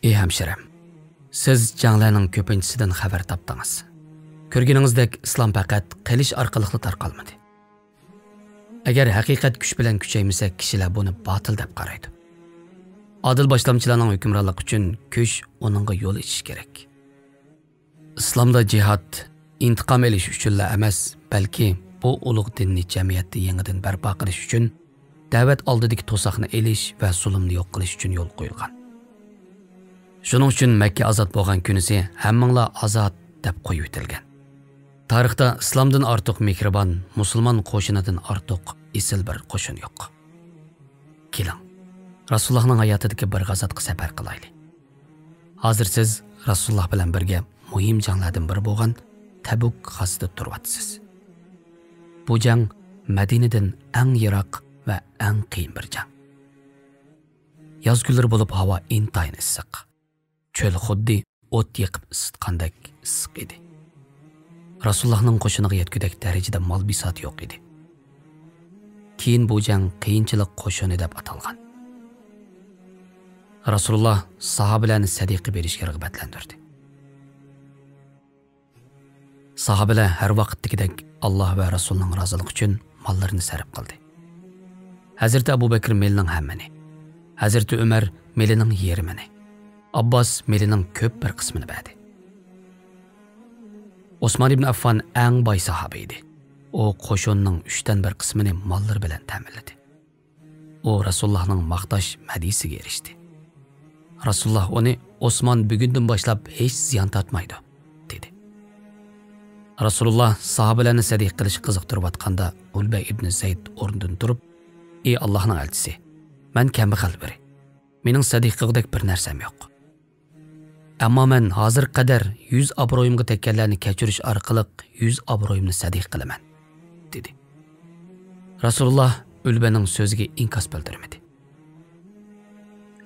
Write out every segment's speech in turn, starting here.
Ey hemşirem, siz janglarning ko'pinchisidan xabar topdingiz. Ko'rganingizdek islom faqat qilish orqali tarqalmadi. Agar haqiqat kuch bilan kuchaymasa, kishilar buni botil deb qaraydi. Adil boshlamchilarning hukmronligi uchun kuch onunga yo'l ichish kerak. Islomda jihad intiqom olish uchunla emas, balki bu ulug' dinni jamiyatda yangidan barpo qilish uchun da'vat oldidagi to'saqni elish va zulmni yo'q qilish uchun yo'l qo'yilgan. Shuning uchun Makka ozod bo'lgan kunisi hammanglar ozod deb qo'yib o'tilgan. Tarixda islomdan ortiq mehribon, musulmon qo'shinidan ortiq esil bir qo'shin yo'q. Keling, Rasulullohning hayotidagi bir g'azotga safar qilaylik. Hozir siz Rasululloh bilan birga muhim janglardan biri bo'lgan Tabuk g'azotida turyapsiz. Bu jang Madinadan eng yiroq va eng qiyin bir jang. Yoz kunlari bo'lib havo intayin issiq. Cho'l xuddi o't yiqib isitgandek issiq edi. Rasulullohning qo'shiniga yetgudak darajada mol-bisot yo'q edi. Keyin bu jang qiyinchilik qo'shini deb atalgan. Rasululloh sahobalarni sadiqa berishga rag'batlantirdi. Sahobalar har vaqtdagidek Alloh va Rasulning roziligi uchun mollarini sarf qildi. Hazrat Abu Bakr melining hammani, Hazrat Umar melining yerimini, Abbas melining ko'p bir qismini berdi. Osman ibn Affan eng boy sahoba edi. O qo'shinning 3dan 1 qismini mollar bilan ta'minladi. O Rasulullohning maqtash madisiga erishdi. Rasululloh uni Osman bugundan boshlab hech ziyon tortmaydi dedi. Rasululloh sahobalarni sadiq qilish qiziqtirayotganda Ulba ibn Zayd o'rnidan turib, "Ey Allohning elchisi, men kambag'al biri. Mening sadiqligidek bir narsam yo'q. Ammo men hozir qadar 100 obro'yimga tekkanlarni kechirish orqali 100 obro'yimni sadiq qilaman" dedi. Rasululloh Ulbaning so'ziga inkos bildirmadi.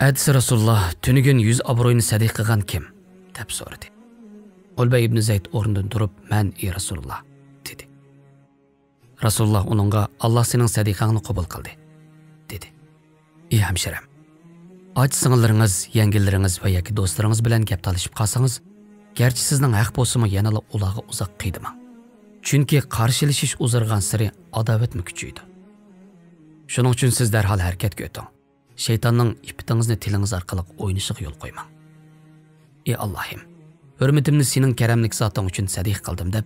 Adisi Rasululloh tunigun 100 obro'yini sadiq qilgan kim deb so'radi. Ulba ibn Zayd o'rnidan turib, "Men ey Rasululloh" dedi. Rasululloh uningga "Alloh sening sadiqangni qabul qildi" dedi. Ey hamshiram, och sing'illaringiz, yangillaringiz va yoki do'stlaringiz bilan gap talashib qolsangiz, garchi sizning haq bo'lsa-mu yanala ularga uzoq qiydimang. Chunki qarshilashish uzirgan siri adovatni kuchaydi. Shuning uchun siz darhol harakatga o'ting. Shaytonning ipitingizni tilingiz orqali o'ynishiga yo'l qo'ymang. Ey Allohim, hurmatimni sening karamlik zoting uchun sadiq qildim deb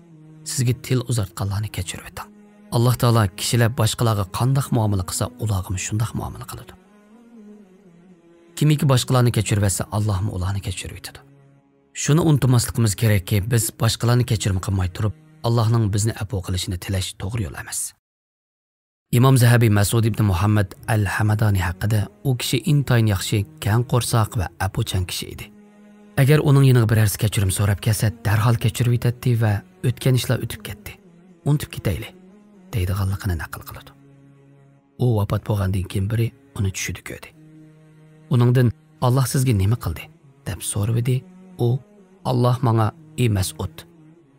sizga til uzatganlarni kechirib o'ting. Alloh taolo kishilar boshqalarga qanday muomala qilsa, ularga shunday muomala qiladi. Kimiki boshqalarni kechirsa, Allohmi ularni kechirib o'tadi. Shuni unutmasligimiz kerakki, biz boshqalarni kechirib qilmay turib, Allohning bizni afv qilishini tilash to'g'ri yo'l emas. Imom Zahabiy Mas'ud ibn Muhammad al-Hamadani haqida u kishi intayin yaxshi, kang qo'rsoq va apuchan kishi edi. Agar uning yeniga birarsi kechirim so'rab kelsa, darhol kechirib o'tadi va o'tgan ishlar o'tib ketdi. Unutib ketayli, deydiganligini naql qiladi. U vafot bo'lgandan keyin biri uni tushida ko'rdi. Uningdan "Alloh sizga nima qildi?" deb so'radi. U "Alloh menga ey Mas'ud,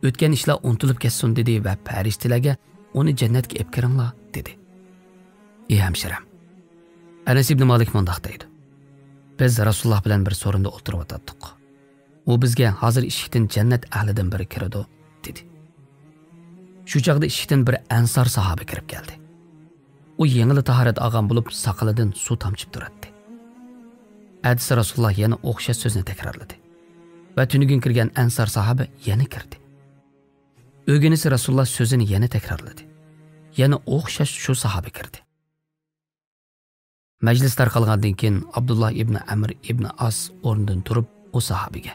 o'tgan ishlar unutilib ketsin" dedi va farishtalarga uni jannatga olib kiringlar dedi. Ey hamshiram, Anas ibn Malik mundaq deydi. Biz Rasululloh bilan bir so'rinda o'tirib o'tirdik. U bizga hozir eshikdan jannat ahlidan biri kiradi dedi. Shu chaqda eshikdan bir ansor sahoba kirib keldi. U yengil tahorat olgan bo'lib, soqolidan suv tomchib turadi. Adisi Rasululloh yana o'xshash so'zni takrorladi. Va tunigun kirgan ansor sahoba yana kirdi. O'ginisi Rasululloh so'zini yana takrorladi. Yana o'xshash shu sahoba kirdi. Majlis tarqalgandan keyin Abdullah ibn Amr ibn As o'rnidan turib o sahobiga: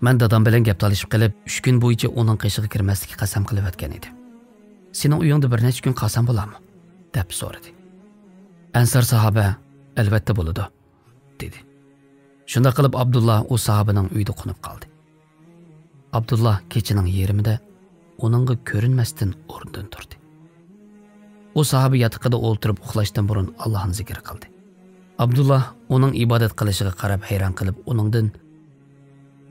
"Men dadam bilan gap talashib qilib, 3 kun bo'yicha uning qishig'iga kirmaslikka qasam qilib o'tgan edim. Sening uyingda bir necha kun qolsam bo'ladimi?" deb so'radi. Ansor sahoba: "Albatta bo'ladi" dedi. Shunda qilib Abdullah o sahobaning uyida qo'nib qoldi. Abdullah kechining yerimida uningga ko'rinmasdan o'rnidan turdi. O sahoba yotiqida o'ltirib uxlashdan burun Allohni zikr qildi. Abdullah uning ibodat qilishiga qarab hayron qilib, uningdan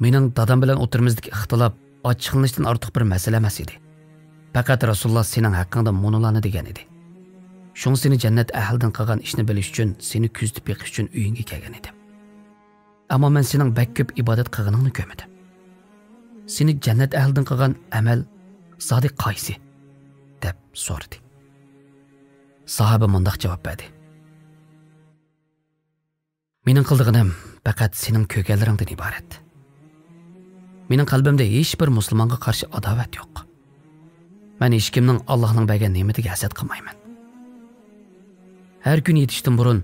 "Mening dadam bilan o'tirimizdagi ixtilof ochiqlanishdan ortiq bir masala emas edi. Faqat Rasululloh sening haqqingda monolarni degan edi. Shung seni jannat ahlidan qilgan ishni bilish uchun, seni kuzatib beqish uchun uyingga kelgan edim. Ammo men sening bak ko'p ibodat qilganingni ko'rmadim. Seni jannat ahlidan qilgan amal zodi qaysi? deb so'radi. Sahoba mundaq javob berdi. Mening qildiganim faqat sening ko'rganlaringdan iborat. Mening qalbimda hech bir musulmonga qarshi adovat yo'q. Men hech kimning Allohning bergan ne'matiga hasad qilmayman. Har kun yetishdan burun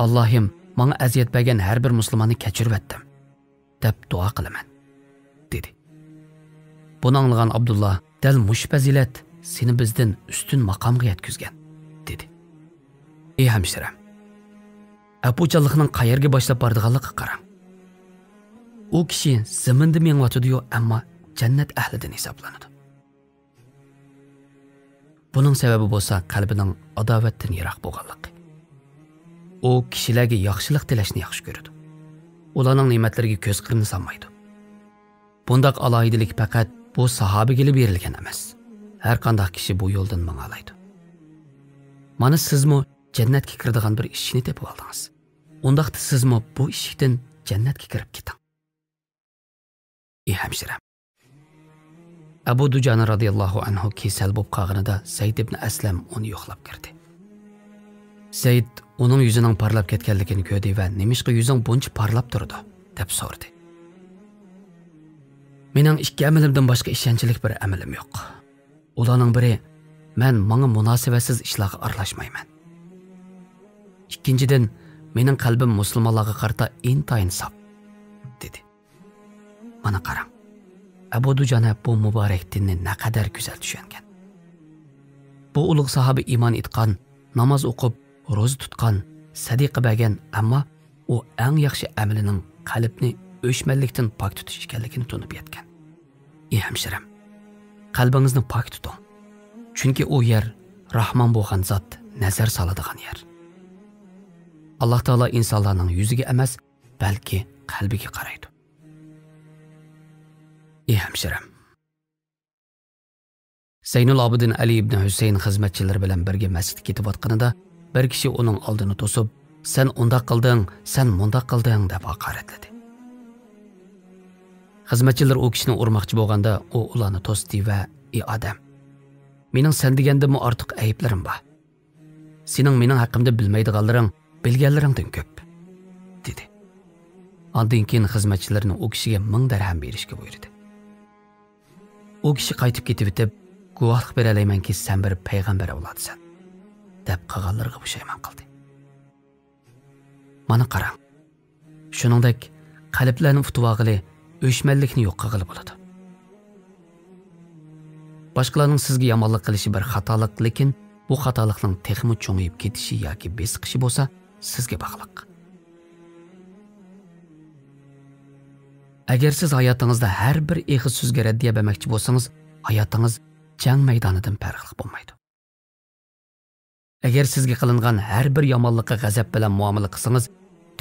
Allohim menga aziyat bergan har bir musulmonni kechirib etdim deb duo qilaman, dedi. Buni anglagan Abdullah dal mush fazilat seni bizdan ustun maqomga yetkazgan, dedi. Ey hamshiram, apuchallikning qayerga boshlab bordiganligiga qarang. U kishi zaminda mengyotidi-yu, ammo jannat ahlidan hisoblanadi. Buning sababi bo'lsa qalbining adovatdan yiroq bo'lganligi. U kishilarga yaxshilik tilashni yaxshi ko'radi. Ularning ne'matlariga ko'z qirni solmaydi. Bundaq aloyidilik faqat bu sahobaga berilgan emas. Har qanday kishi bu yo'ldan manga olaydi. Mana sizmi jannatga kiradigan bir ishni tepib oldingiz. Undaqda sizmi bu eshikdan jannatga kirib keting. Ey hamshiram, Abu Dujana radhiyallohu anhu kasal bo'lib qolganida Zayd ibn Aslam uni yo'qlab kirdi. Zayd uning yuzining parlab ketganligini ko'rdi va "Nimishqa yuzing buncha parlab turdi?" deb so'radi. "Mening ikki amalimdan boshqa ishonchlik bir amalim yo'q. Ularning biri, men menga munosabatsiz ishlarga aralashmayman. Ikkinchidan, mening qalbim musulmonlarga qarata intayin saf", dedi. Mana qarang. Abu Dujana bu muborak dinni naqadar go'zal tushungan. Bu ulug' sahoba iymon etgan, namoz o'qib, ro'za tutgan, sadiqa bergan, ammo u eng yaxshi amalining qalbni o'chmanlikdan pok tutish ekanligini tunib yetgan. Ey hamshiram, qalbingizni pok tuting. Chunki u yer Rahmon bo'lgan zot nazar soladigan yer. Alloh taolo insonlarning yuziga emas, balki qalbiga qaraydi. Ey hamshiram, Zaynul Abidin Ali ibn Husayn xizmatchilari bilan birga masjidga ketib atganida bir kishi uning oldini to'sib, "Sen undaq qilding, sen mundaq qilding" deb haqoratladi. Xizmatchilar u kishini urmoqchi bo'lganda, u ularni to'sdi va "Ey odam, mening sen degandimmi ortiq ayblarim bor. Sening mening haqimda bilmaydiganlaring bilganlaringdan ko'p", dedi. Ondan keyin xizmatchilarni u kishiga 1000 dirham berishga buyurdi. U kishi qaytib ketib etib, "Guvohlik beralaymanki, sen bir payg'ambar avlodisan", deb qilganlarga pushaymon qildi. Mana qarang. Shuningdek, qalblarni futvog'ili o'chmanlikni yo'q qilib bo'ladi. Boshqalarning sizga yomonlik qilishi bir xatolik, lekin bu xatolikning texmi cho'ngib ketishi yoki besiqishi bo'lsa, sizga bog'liq. Agar siz hayotingizda har bir eg'iz so'zga raddiya bermoqchi bo'lsangiz, hayotingiz jang maydonidan farqli bo'lmaydi. Agar sizga qilingan har bir yomonlikqa g'azab bilan muomala qilsangiz,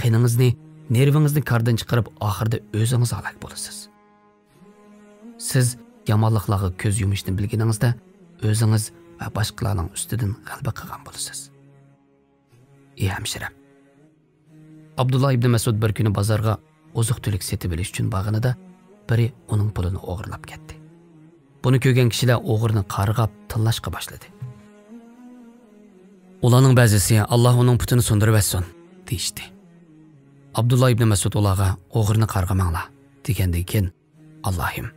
qiningizni, nervingizni qardan chiqarib, oxirida o'zingiz halok bo'lasiz. Siz yomonliklarga ko'z yumishni bilganingizda, o'zingiz va boshqalarning ustidan g'alaba qilgan bo'lasiz. Ey hamshiram, Abdullah ibn Mas'ud bir kuni bozorga oziq-tulik setib olish uchun borganida, biri uning pulini o'g'irlab ketdi. Buni ko'rgan kishilar o'g'irni qarg'ab, tillashga boshladi. Ularning ba'zisi "Alloh uning putini sundirib etsin" deyishdi. Abdullah ibn Mas'ud ularga "O'g'irni qarg'amanglar" degandan keyin, "Allohim,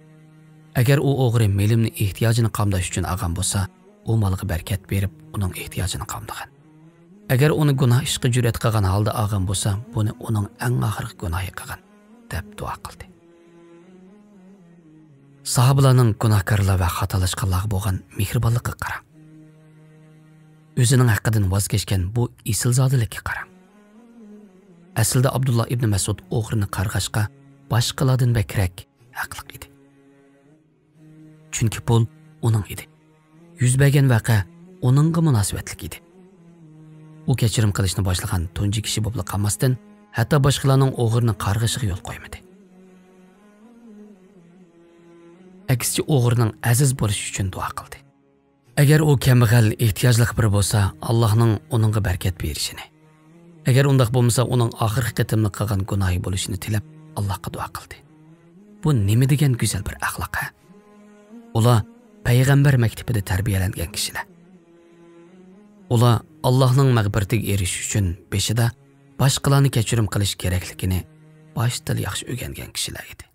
agar u o'g'ri melimni ehtiyojini qamdash uchun olgan bo'lsa, u malga barkat berib, uning ehtiyojini qamdagan. Agar uni gunoh ishga jur'at qilgan holda olgan bo'lsa, buni uning eng oxirgi gunohi qilgan", deb duo qildi. Sahobalarning gunohkorlar va xatolashganlar bo'lgan mehribonlikka qarang. O'zining haqqidan voz kechgan bu isilzodilikka qarang. Aslida Abdullah ibn Mas'ud o'g'rini qarg'ashga boshqalardan bakrak haqliq edi. Chunki pul uning edi. Yuz bergan voqea uningga munosabatli edi. U kechirim qilishni boshlagan tunji kishi bo'lib qolmasdan, hatto boshqalarning o'g'rini qarg'ishiga yo'l qo'ymadi. Aksicha o'g'rining aziz bo'lishi uchun duo qildi. Agar u kambag'al, ehtiyojli biri bo'lsa, Allohning uningga barkat berishini, Agar undaq bo'lmasa, uning oxirgi qitimliq qilgan gunohi bo'lishini tilab Allohga duo qildi. Bu nima degan go'zal bir axloq ha? Ular payg'ambar maktabida tarbiyalangan kishilar. Ular Allohning mag'firatiga erishish uchun beshida boshqalarni kechirim qilish kerakligini boshdan yaxshi o'rgangan kishilar edi.